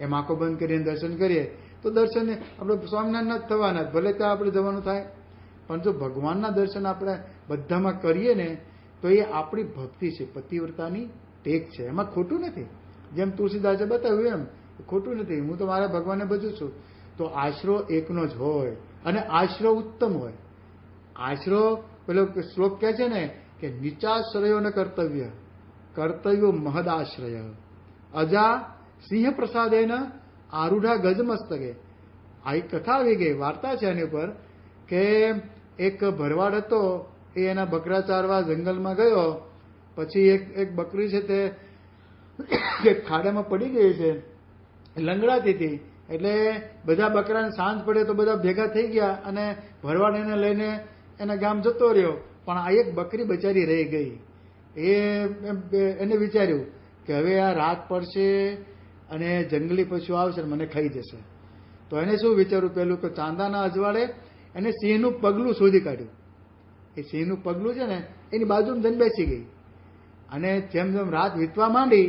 એમ આંખો બંધ કરીને દર્શન કરીએ તો દર્શન આપણે સ્વામિનારાયણ જ થવાના, ભલે ત્યાં આપણે જવાનું થાય. પણ જો ભગવાનના દર્શન આપણે બધામાં કરીએ ને તો એ આપણી ભક્તિ છે, પતિવ્રતાની ટેક છે, એમાં ખોટું નથી. જેમ તુલસીદાસે બતાવ્યું એમ ખોટું નથી. હું તો મારા ભગવાનને ભજું છું. તો આશરો એકનો જ હોય અને આશરો ઉત્તમ હોય. આશરો પેલો શ્લોક કહે છે ને કે નીચાશ્રયો ન કર્તવ્ય, કર્તવ્યો મહદાશ્રય. અજા સિંહ પ્રસાદેન આરૂઢા ગજમસ્તકે. આ એક કથા આવી ગઈ, વાર્તા છે એની ઉપર, કે એક ભરવાડ હતો, એ એના બકરા ચારવા જંગલમાં ગયો. પછી એક બકરી છે તે એક ખાડામાં પડી ગઈ છે, લંગડાતી હતી. એટલે બધા બકરાને સાંજ પડે તો બધા ભેગા થઈ ગયા અને ભરવાડ એને લઈને એના ગામ જતો રહ્યો. પણ આ એક બકરી બચારી રહી ગઈ. એને વિચાર્યું કે હવે આ રાત પડશે અને જંગલી પશુ આવશે મને ખાઈ જશે. તો એને શું વિચાર્યું, પેલું કે ચાંદાના અજવાળે એને સિંહનું પગલું શોધી કાઢ્યું. એ સિંહનું પગલું છે ને એની બાજુમાં જઈને બેસી ગઈ. અને જેમ જેમ રાત વીતવા માંડી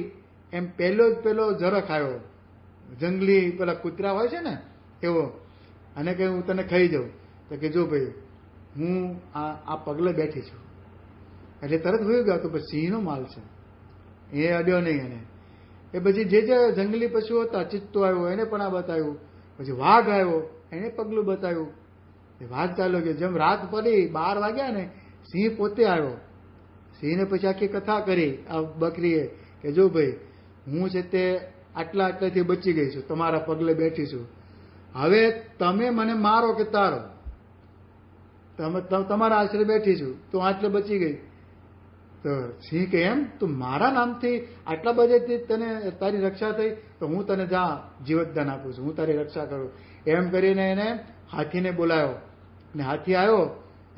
એમ પેલો ઝરખ આવ્યો, જંગલી પેલા કૂતરા હોય છે ને એવો, અને કે હું તને ખાઈ જાઉં. તો કે જો ભાઈ હું આ પગલે બેઠી છું. એટલે તરત હોઈ ગયો, તો પછી સિંહનો માલ છે, એ અડ્યો નહીં એને. એ પછી જે જંગલી પશુઓ હતા, ચિત્તો આવ્યો એને પણ આ બતાવ્યું. પછી વાઘ આવ્યો એને પગલું બતાવ્યું. એ વાઘ ચાલ્યો ગયો. જેમ રાત પડી 12 વાગ્યા ને સિંહ પોતે આવ્યો. સિંહને પછી આખી કથા કરી આ બકરીએ કે જો ભાઈ હું છે તે આટલાથી બચી ગઈ છું, તમારા પગલે બેઠી છું. હવે તમે મને મારો કે તારો, તમારા આશરે બેઠી છું, તો આટલે બચી ગઈ. તો સિંહ કે એમ તું મારા નામથી આટલા બધેથી તને તારી રક્ષા થઈ, તો હું તને જા જીવતદાન આપું છું, હું તારી રક્ષા કરું. એમ કરીને એને હાથીને બોલાવ્યો. અને હાથી આવ્યો.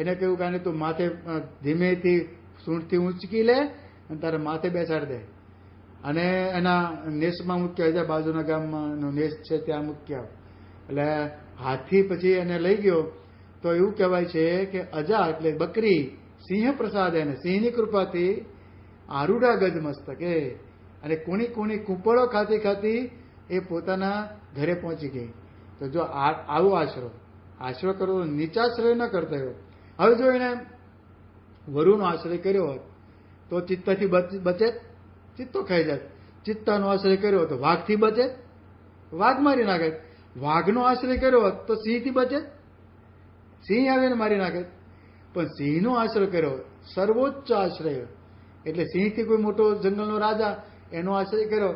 એને કહ્યું કે તું માથે ધીમેથી સૂંઢથી ઊંચકી લે અને તારે માથે બેસાડી દે, અને એના નેસમાં મૂક્યા, જ્યાં બાજુના ગામમાં નેસ છે ત્યાં મૂક્યા. એટલે હાથી પછી એને લઈ ગયો. તો એવું કહેવાય છે કે અજા એટલે બકરી સિંહ પ્રસાદ, એને સિંહની કૃપાથી આરૂઢા ગજ મસ્તકે, અને કોણી કૂંપળો ખાતી એ પોતાના ઘરે પહોંચી ગઈ. તો જો આવો આશરો કરવો, નીચાશ્રય ન કરતો. હવે જો એને વરુનો આશ્રય કર્યો હોત તો ચિત્તથી બચે, ચિત્તો ખાઈ જાય. ચિત્તાનો આશ્રય કર્યો તો વાઘથી બચે, વાઘ મારી નાખે. વાઘનો આશ્રય કર્યો હોત તો સિંહથી બચે, સિંહ આવીને મારી નાખે. પણ સિંહનો આશ્રય કર્યો, સર્વોચ્ચ આશ્રય, એટલે સિંહથી કોઈ મોટો જંગલનો રાજા એનો આશ્રય કર્યો,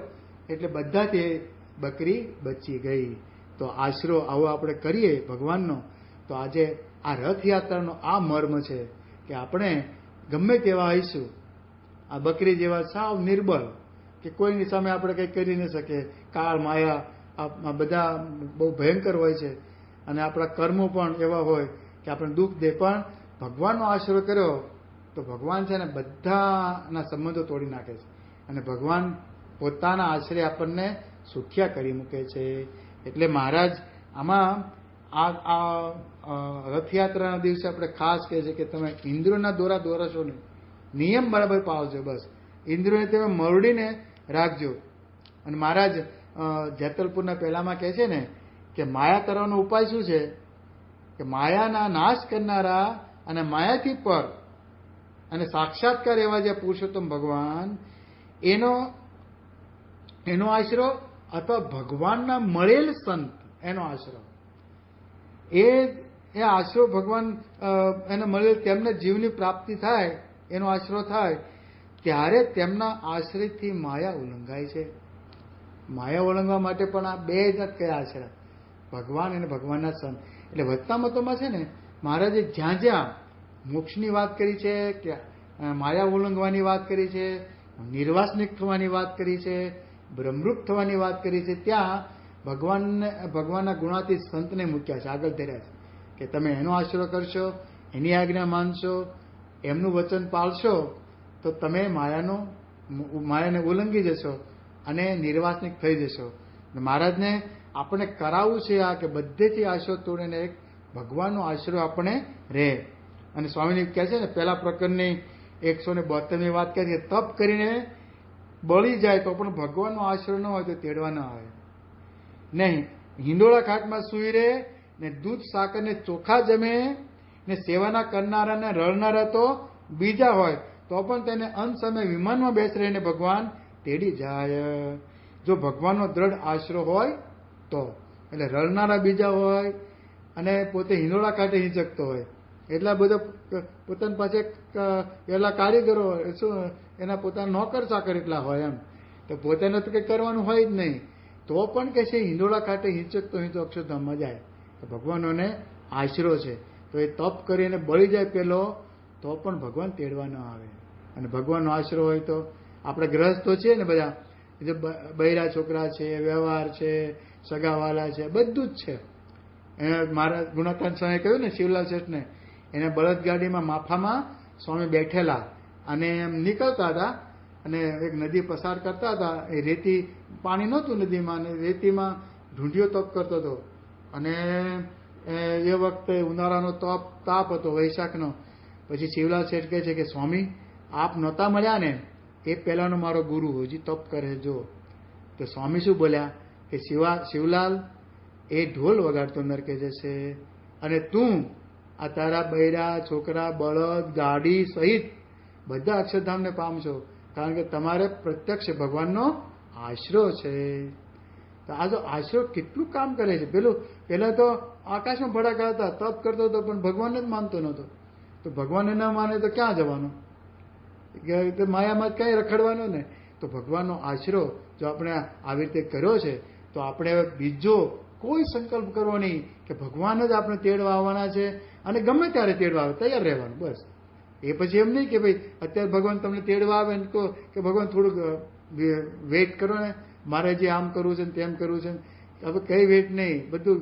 એટલે બધાથી બકરી બચી ગઈ. તો આશરો આવો આપણે કરીએ ભગવાનનો, તો આજે આ રથયાત્રાનો આ મર્મ છે કે આપણે ગમે તેવા આવીશું, આ બકરી જેવા સાવ નિર્બળ, કે કોઈની સામે આપણે કંઈ કરી ન શકીએ. કાળ માયા આ બધા બહુ ભયંકર હોય છે, અને આપણા કર્મો પણ એવા હોય કે આપણે દુઃખ દે. પણ ભગવાનનો આશરો કર્યો તો ભગવાન છે ને બધાના સંબંધો તોડી નાખે છે, અને ભગવાન પોતાના આશરે આપણને સુખ્યા કરી મૂકે છે. એટલે મહારાજ આમાં આ રથયાત્રાના દિવસે આપણે ખાસ કહે છે કે તમે ઇન્દ્રિયોના દોરા દોરશો નહીં, નિયમ બરાબર પાળજો. બસ ઇન્દ્રિયોને તમે મરડીને રાખજો. અને મહારાજ જેતલપુરના પહેલામાં કહે છે ને કે માયા તરવાનો ઉપાય શું છે, કે માયાના નાશ કરનારા અને માયાથી પર અને સાક્ષાત્કાર એવા જે પુરુષોત્તમ ભગવાન, એનો આશરો, અથવા ભગવાનના મળેલ સંત એનો આશરો, એ આશરો ભગવાન એને મળેલ તેમને જીવની પ્રાપ્તિ થાય, એનો આશરો થાય, ત્યારે તેમના આશ્રયથી માયા ઉલ્લંઘાય છે. માયા ઓળંગવા માટે પણ આ બે જ કયા આશરા, ભગવાન અને ભગવાનના સંત. એટલે વધતા મતોમાં છે ને મહારાજે જ્યાં જ્યાં મોક્ષની વાત કરી છે, કે માયા ઓળંગવાની વાત કરી છે, નિર્વાસનિક થવાની વાત કરી છે, બ્રહ્મરૂપ થવાની વાત કરી છે, ત્યાં ભગવાનના ગુણાતીત સંતને મૂક્યા છે, આગળ ધર્યા છે કે તમે એનો આશરો કરશો, એની આજ્ઞા માનશો, એમનું વચન પાળશો, તો તમે માયાને ઉલ્લંઘી જશો અને નિર્વાસનિક થઈ જશો. મહારાજને આપણે કરાવવું છે આ કે બધેથી આશરો તોડીને એક ભગવાનનો આશરો આપણે રહે. અને સ્વામીને કહે છે ને પહેલા પ્રકરણની 172ની વાત કરી કે તપ કરીને બળી જાય તો પણ ભગવાનનો આશરો ન હોય તો તેડવા ન આવે નહીં. હિંડોળા ખાટમાં સૂઈ રહે ને દૂધ સાકર ને ચોખા જમે ને સેવાના કરનારાને રળનારા તો બીજા હોય તો પણ તેને અંત સમય વિમાનમાં બેસી રહીને ભગવાન તેડી જાય. જો ભગવાનનો દ્રઢ આશરો હોય તો, એટલે રળનારા બીજા હોય અને પોતે હિંડોળા કાંઠે હિંચકતો હોય એટલા બધા પોતાની પાસે એટલા કારીગરો શું એના પોતાના નોકર ચાકર એટલા હોય એમ, તો પોતાને તો કંઈ કરવાનું હોય જ નહીં, તો પણ કે છે હિંડોળા કાંઠે હિંચકતો હિંચો અક્ષરધામમાં જાય. તો ભગવાનોને આશરો છે, તો એ તપ કરીને બળી જાય પેલો તો પણ ભગવાન તેડવા ન આવે. અને ભગવાનનો આશરો હોય તો આપણે ગ્રહસ્થો છીએ ને બધા, જે બૈરા છોકરા છે, વ્યવહાર છે, સગાવાલા છે, બધું જ છે. એને મારા ગુણાતાન સ્વામીએ કહ્યું ને શિવલાલ શેઠને, એને બળદગાડીમાં માફામાં સ્વામી બેઠેલા અને એમ નીકળતા હતા અને એક નદી પસાર કરતા હતા. એ રેતી પાણી નહોતું નદીમાં, અને રેતીમાં ઢૂંઢિયો તપ કરતો હતો. અને એ વખતે ઉનાળાનો તાપ હતો, વૈશાખનો. પછી શિવલાલ શેઠ કહે છે કે સ્વામી આપ નહોતા મળ્યા ને એ પહેલાનો મારો ગુરુ હજી તપ કરે જો. તો સ્વામી શું બોલ્યા કે શિવલાલ એ ઢોલ વગાડતો નરકે જશે અને તું આ તારા બૈરા છોકરા બળદ ગાડી સહિત બધા અક્ષરધામને પામશો, કારણ કે તમારે પ્રત્યક્ષ ભગવાનનો આશરો છે. તો આ જો આશરો કેટલું કામ કરે છે. પહેલા તો આકાશમાં ભડાકા હતા, તપ કરતો હતો પણ ભગવાનને જ માનતો નહોતો. તો ભગવાનને ન માને તો ક્યાં જવાનું, માયામાં ક્યાંય રખડવાનો ને. તો ભગવાનનો આશરો જો આપણે આવી રીતે કર્યો છે તો આપણે બીજો કોઈ સંકલ્પ કરવો નહીં કે ભગવાન જ આપણે તેડવા આવવાના છે, અને ગમે ત્યારે તેડવા આવે તૈયાર રહેવાનું બસ. એ પછી એમ નહીં કે ભાઈ અત્યારે ભગવાન તમને તેડવા આવે ને કહો કે ભગવાન થોડુંક વેઇટ કરો ને, મારે જે આમ કરવું છે ને તેમ કરવું છે. હવે કઈ વેઇટ નહીં, બધું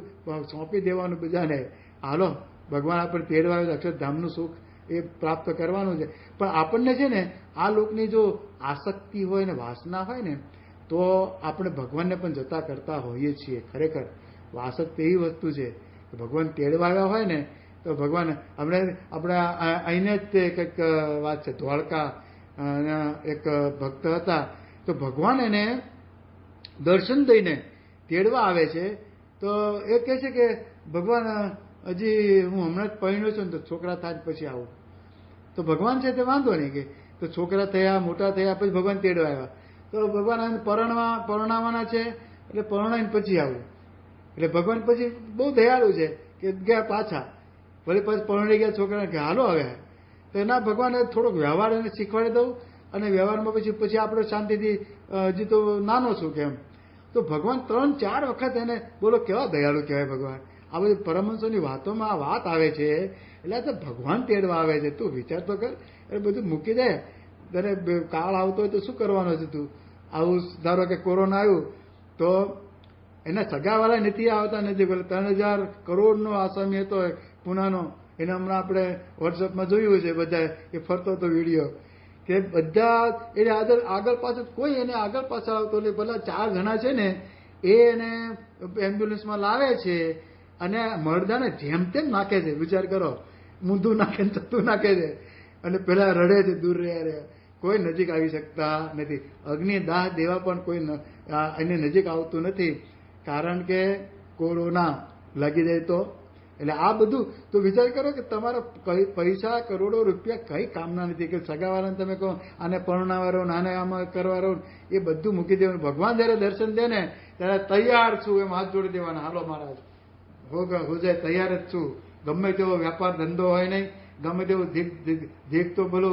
સોંપી દેવાનું બધાને. હાલો ભગવાન આપણને તેડવા આવે, અક્ષરધામનું સુખ એ પ્રાપ્ત કરવાનું છે. પણ આપણને છે ને આ લોકની જો આસક્તિ હોય ને વાસના હોય ને તો આપણે ભગવાનને પણ જતા કરતા હોઈએ છીએ. ખરેખર આસક્તિ એવી વસ્તુ છે કે ભગવાન તેડવા આવ્યા હોય ને તો ભગવાન આપણે અહીંને જ તે કંઈક વાત છે, ધોળકા એક ભક્ત હતા, તો ભગવાન એને દર્શન દઈને તેડવા આવે છે. તો એ કહે છે કે ભગવાન હજી હું હમણાં જ પરણ્યો છું ને તો છોકરા થાય પછી આવું. તો ભગવાન છે તે વાંધો નહીં, કે તો છોકરા થયા મોટા થયા પછી ભગવાન તેડવા આવ્યા. તો ભગવાન પરણાવવાના છે એટલે પરણાવીને પછી આવું. એટલે ભગવાન પછી બહુ દયાળુ છે કે ગયા પાછા, ભલે પછી પરણી ગયા છોકરાને કે હાલો હવે. તો એના ભગવાને થોડોક વ્યવહાર એને શીખવાડી દઉં, અને વ્યવહારમાં પછી આપણે શાંતિથી હજી તો નાનો છું કેમ. તો ભગવાન 3-4 વખત એને બોલો કેવા દયાળુ કહેવાય ભગવાન. આ બધી પરમહંસોની વાતોમાં આ વાત આવે છે એટલે તો ભગવાન તેડવા આવે છે. તું વિચાર તો કર, એટલે બધું મૂકી દે. તને કાળ આવતો હોય તો શું કરવાનો છે તું? આવું ધારો કે કોરોના આવ્યું તો એના સગાવાળા નથી આવતા, નથી બોલે 3,000 કરોડનો આસામી હતો પુનાનો. એને હમણાં આપણે વોટ્સઅપમાં જોયું છે, બધા એ ફરતો હતો વિડીયો કે બધા એને આગળ પાછળ કોઈ એને આગળ પાછળ આવતો એટલે પેલા 4 જણા છે ને એ એને એમ્બ્યુલન્સમાં લાવે છે અને મરદાને જેમ તેમ નાખે છે. વિચાર કરો, મૂંધું નાખે ને ચત્તું નાખે છે અને પેલા રડે છે દૂર રહ્યા. કોઈ નજીક આવી શકતા નથી. અગ્નિ દાહ દેવા પણ કોઈ એને નજીક આવતું નથી, કારણ કે કોરોના લાગી જાય તો. એટલે આ બધું તો વિચાર કરો કે તમારા પૈસા કરોડો રૂપિયા કઈ કામના નથી. કે સગાવાળાને તમે કહો આને પરણાવાળો આને આમાં કરવાળો, એ બધું મૂકી દેવાનું. ભગવાન જયારે દર્શન દે ને ત્યારે તૈયાર છું એમ હાથ જોડી દેવાના, હાલો મહારાજ હો જાય, તૈયાર જ છું. ગમે તેવો વ્યાપાર ધંધો હોય નહીં, ગમે તેવો ધીક તો બોલો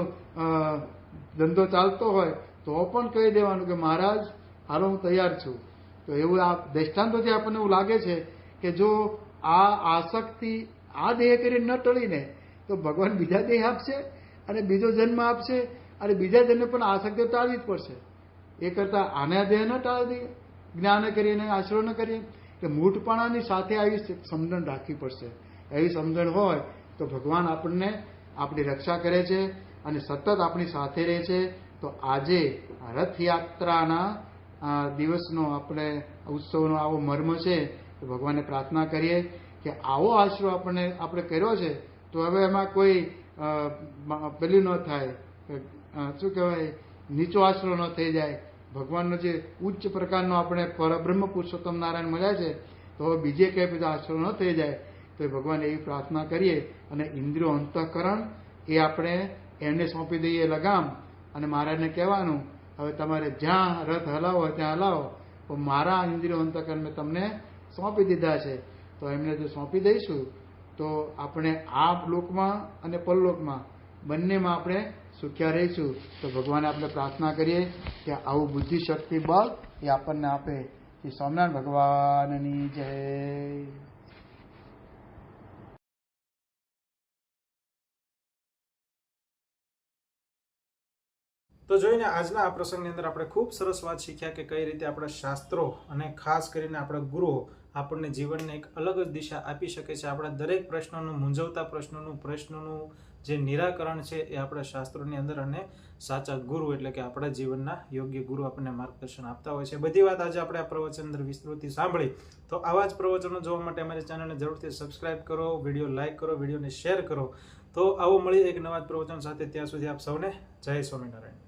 ધંધો ચાલતો હોય તો પણ કહી દેવાનું કે મહારાજ હાલો હું તૈયાર છું. તો એવું આ દ્રષ્ટાંતોથી આપણને એવું લાગે છે કે જો આ આસક્તિ આ દેહ કરીને ન ટળીને તો ભગવાન બીજા દેહ આપશે અને બીજો જન્મ આપશે, અને બીજા જન્મ પણ આસક્તિ ટાળવી જ પડશે. એ કરતાં આના દેહ ન ટાળી દઈએ, જ્ઞાન કરીને આશરો ન કરીએ. કે મૂઢપણાની સાથે આવી સમજણ રાખવી પડશે. એવી સમજણ હોય તો ભગવાન આપણને આપણી રક્ષા કરે છે અને સતત આપણી સાથે રહે છે. તો આજે રથયાત્રાના દિવસનો આપણે ઉત્સવનો આવો મર્મ છે. તો ભગવાનને પ્રાર્થના કરીએ કે આવો આશરો આપણે કર્યો છે તો હવે એમાં કોઈ પેલું ન થાય, શું કહેવાય, નીચો આશરો ન થઈ જાય. ભગવાનનો જે ઉચ્ચ પ્રકારનો આપણે પરબ્રહ્મ પુરુષોત્તમ નારાયણ મળ્યા છે તો હવે બીજે કંઈ બધા આશરો ન થઈ જાય. તો એ ભગવાનને એવી પ્રાર્થના કરીએ અને ઇન્દ્રિયો અંતઃકરણ એ આપણે એમને સોંપી દઈએ લગામ. અને મહારાજને કહેવાનું હવે તમારે જ્યાં રથ હલાવો ત્યાં હલાવો, પણ મારા ઇન્દ્રિયો અંતઃકરણ મેં તમને સોંપી દીધા છે. તો એમને જો સોંપી દઈશું તો આપણે આ લોકમાં અને પરલોકમાં બંનેમાં આપણે સુખ્યા રહીશું. તો ભગવાને આપણે પ્રાર્થના કરીએ કે આવું બુદ્ધિ શક્તિ બળ એ આપણને આપે. શ્રી સ્વામિનારાયણ ભગવાનની જય. તો જોઈને આજના આ પ્રસંગની અંદર આપણે ખૂબ સરસ વાત શીખ્યા કે કઈ રીતે આપણા શાસ્ત્રો અને ખાસ કરીને આપણા ગુરુઓ આપણને જીવનને એક અલગ જ દિશા આપી શકે છે. આપણા દરેક પ્રશ્નોનું, મૂંઝવતા પ્રશ્નોનું જે નિરાકરણ છે એ આપણા શાસ્ત્રોની અંદર, અને સાચા ગુરુ એટલે કે આપણા જીવનના યોગ્ય ગુરુ આપણને માર્ગદર્શન આપતા હોય છે. બધી વાત આજે આપણે આ પ્રવચન અંદર વિસ્તૃતિ સાંભળી. તો આવા જ પ્રવચનો જોવા માટે અમારી ચેનલને જરૂરથી સબસ્ક્રાઇબ કરો, વિડીયો લાઇક કરો, વિડીયોને શેર કરો. તો આવો મળી એક નવા પ્રવચન સાથે. ત્યાં સુધી આપ સૌને જય સ્વામિનારાયણ.